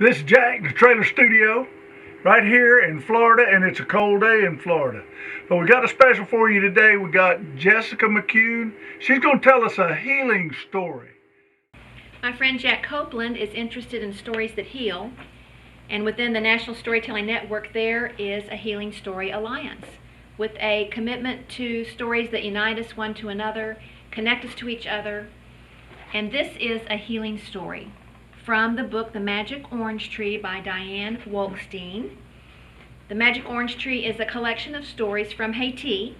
This is Jack, the trailer studio, right here in Florida, and it's a cold day in Florida. But we got a special for you today. We got Jessica McCune. She's going to tell us a healing story. My friend Jack Copeland is interested in stories that heal, and within the National Storytelling Network there is a Healing Story Alliance with a commitment to stories that unite us one to another, connect us to each other, and this is a healing story from the book The Magic Orange Tree by Diane Wolkstein. The Magic Orange Tree is a collection of stories from Haiti.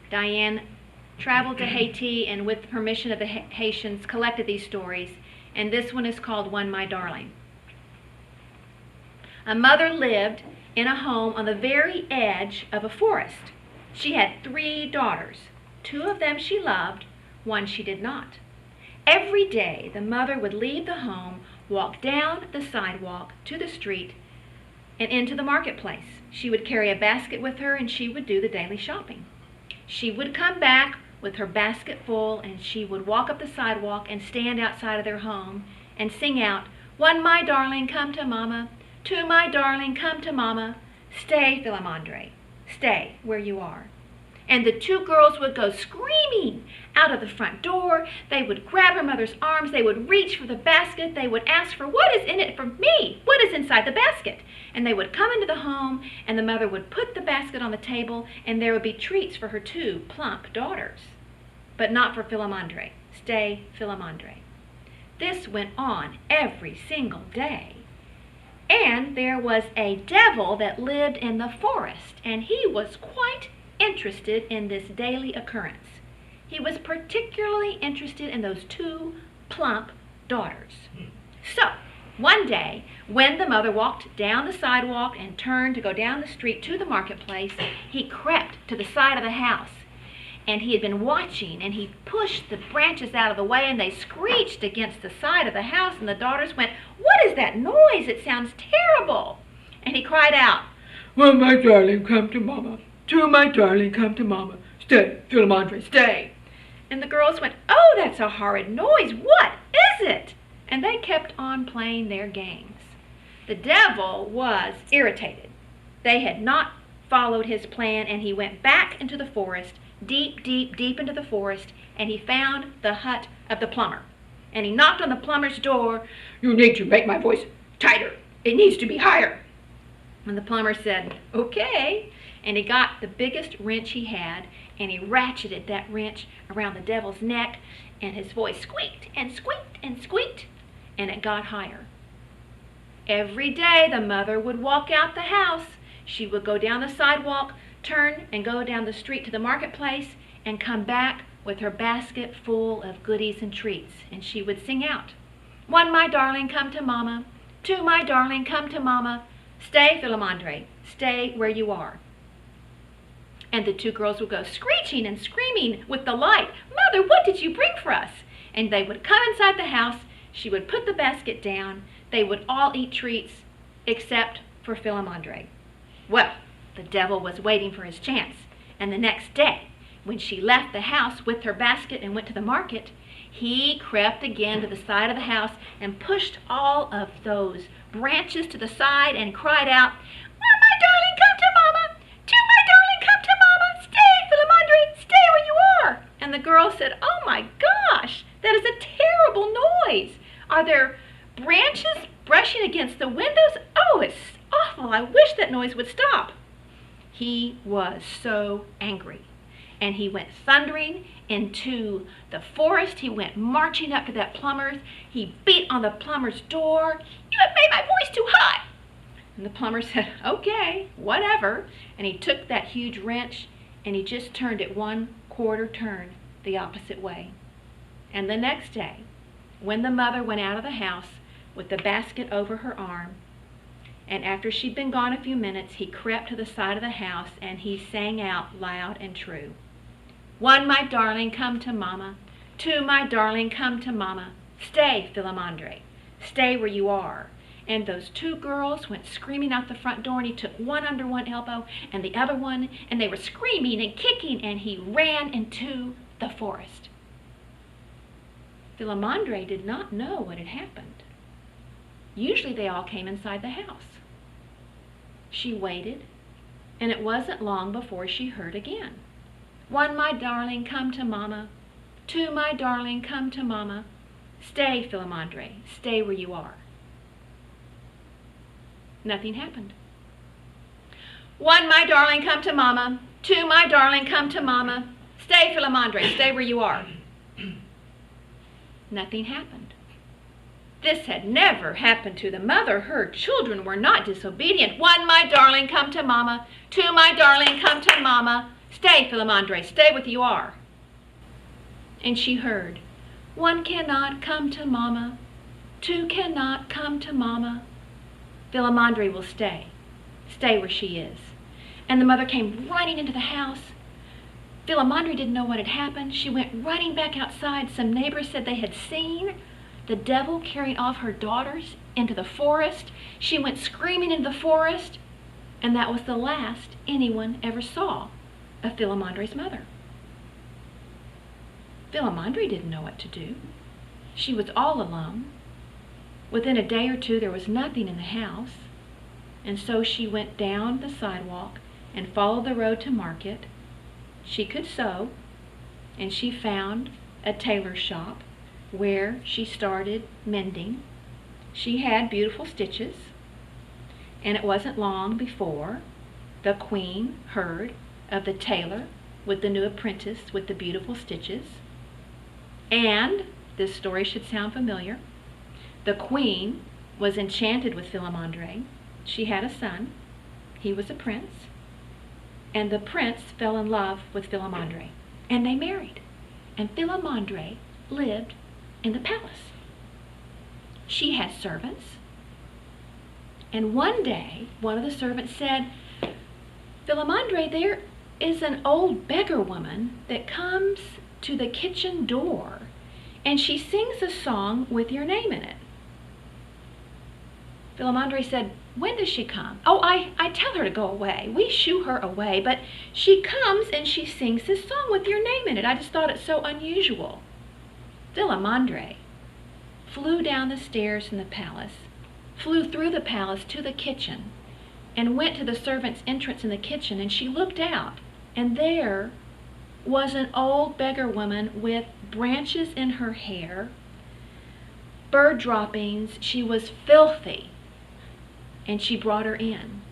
Diane traveled to Haiti and with the permission of the Haitians collected these stories, and this one is called One My Darling. A mother lived in a home on the very edge of a forest. She had 3 daughters. 2 of them she loved, 1 she did not. Every day the mother would leave the home, walk down the sidewalk to the street, and into the marketplace. She would carry a basket with her and she would do the daily shopping. She would come back with her basket full and she would walk up the sidewalk and stand outside of their home and sing out, "One my darling, come to mama. 2 my darling, come to mama. Stay, Philemondre. Stay where you are." And the 2 girls would go screaming out of the front door. They would grab her mother's arms. They would reach for the basket. They would ask for, "What is in it for me? What is inside the basket?" And they would come into the home, and the mother would put the basket on the table, and there would be treats for her 2 plump daughters. But not for Philemondre. Stay, Philemondre. This went on every single day. And there was a devil that lived in the forest, and he was quite interested in this daily occurrence. He was particularly interested in those 2 plump daughters. So, one day, when the mother walked down the sidewalk and turned to go down the street to the marketplace, he crept to the side of the house. And he had been watching, and he pushed the branches out of the way, and they screeched against the side of the house, and the daughters went, "What is that noise? It sounds terrible." And he cried out, "One my darling, come to mama. 2 my darling, come to mama. Stay, Philemondre, stay." And the girls went, "Oh, that's a horrid noise. What is it?" And they kept on playing their games. The devil was irritated. They had not followed his plan, and he went back into the forest, deep, deep, deep into the forest, and he found the hut of the plumber. And he knocked on the plumber's door. "You need to make my voice tighter. It needs to be higher." And the plumber said, "Okay." And he got the biggest wrench he had, and he ratcheted that wrench around the devil's neck, and his voice squeaked and squeaked and squeaked, and it got higher. Every day the mother would walk out the house. She would go down the sidewalk, turn and go down the street to the marketplace, and come back with her basket full of goodies and treats. And she would sing out, "One my darling, come to mama. 2 my darling, come to mama. Stay, Philemondre. Stay where you are." And the 2 girls would go screeching and screaming with delight, "Mother, what did you bring for us?" And they would come inside the house. She would put the basket down. They would all eat treats except for Philemondre. Well, the devil was waiting for his chance. And the next day, when she left the house with her basket and went to the market, he crept again to the side of the house and pushed all of those branches to the side and cried out, "One my darling, come to mama. 2 my darling, come to mama. Stay, Philemondre, stay where you are." And the girl said, "Oh my gosh, that is a terrible noise. Are there branches brushing against the windows? Oh, it's awful. I wish that noise would stop." He was so angry, and he went thundering into the forest. He went marching up to that plumber's. He beat on the plumber's door. "You have made my voice too high." And the plumber said, "Okay, whatever." And he took that huge wrench and he just turned it 1/4 turn the opposite way. And the next day, when the mother went out of the house with the basket over her arm, and after she'd been gone a few minutes, he crept to the side of the house and he sang out loud and true, "One my darling, come to mama. 2 my darling, come to mama. Stay, Philemondre. Stay where you are." And those 2 girls went screaming out the front door, and he took one under one elbow and the other one, and they were screaming and kicking, and he ran into the forest. Philemondre did not know what had happened. Usually they all came inside the house. She waited, and it wasn't long before she heard again. 1, my darling, come to Mama. 2, my darling, come to Mama. Stay, Philemandre, stay where you are. Nothing happened. 1, my darling, come to Mama. 2, my darling, come to Mama. Stay, Philemandre, stay where you are. Nothing happened. This had never happened to the mother. Her children were not disobedient. 1, my darling, come to Mama. 2, my darling, come to Mama. Stay, Philemandre, stay where you are. And she heard, 1 cannot come to Mama. 2 cannot come to Mama. Philemandre will stay. Stay where she is. And the mother came running into the house. Philemandre didn't know what had happened. She went running back outside. Some neighbors said they had seen the devil carrying off her daughters into the forest. She went screaming into the forest, and that was the last anyone ever saw of Philemandre's mother. Philemandre didn't know what to do. She was all alone. Within a day or two, there was nothing in the house, and so she went down the sidewalk and followed the road to market. She could sew, and she found a tailor shop where she started mending. She had beautiful stitches, and it wasn't long before the queen heard of the tailor with the new apprentice with the beautiful stitches. And this story should sound familiar. The queen was enchanted with Philemandre. She had a son. He was a prince. And the prince fell in love with Philemandre. And they married. And Philemandre lived in the palace. She had servants. And one day, one of the servants said, Philemandre, there is an old beggar woman that comes to the kitchen door, and she sings a song with your name in it. Philemandre said, when does she come? Oh, I tell her to go away. We shoo her away, but she comes and she sings this song with your name in it. I just thought it so unusual. Philemandre flew down the stairs in the palace, flew through the palace to the kitchen, and went to the servant's entrance in the kitchen, and she looked out, and there was an old beggar woman with branches in her hair, bird droppings. She was filthy, and she brought her in.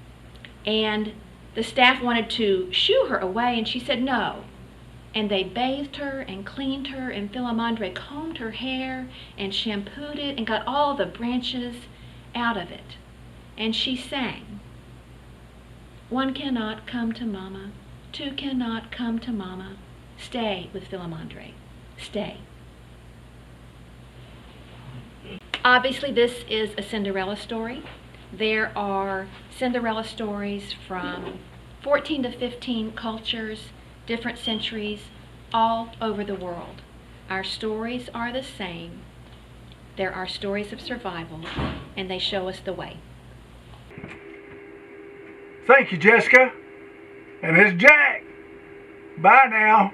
And the staff wanted to shoo her away, and she said no. And they bathed her and cleaned her, and Philemandre combed her hair and shampooed it and got all the branches out of it. And she sang, 1 cannot come to Mama, 2 cannot come to Mama. Stay with Philemandre. Stay. Obviously, this is a Cinderella story. There are Cinderella stories from 14 to 15 cultures, different centuries, all over the world. Our stories are the same. There are stories of survival, and they show us the way. Thank you, Jessica. And it's Jack. Bye now.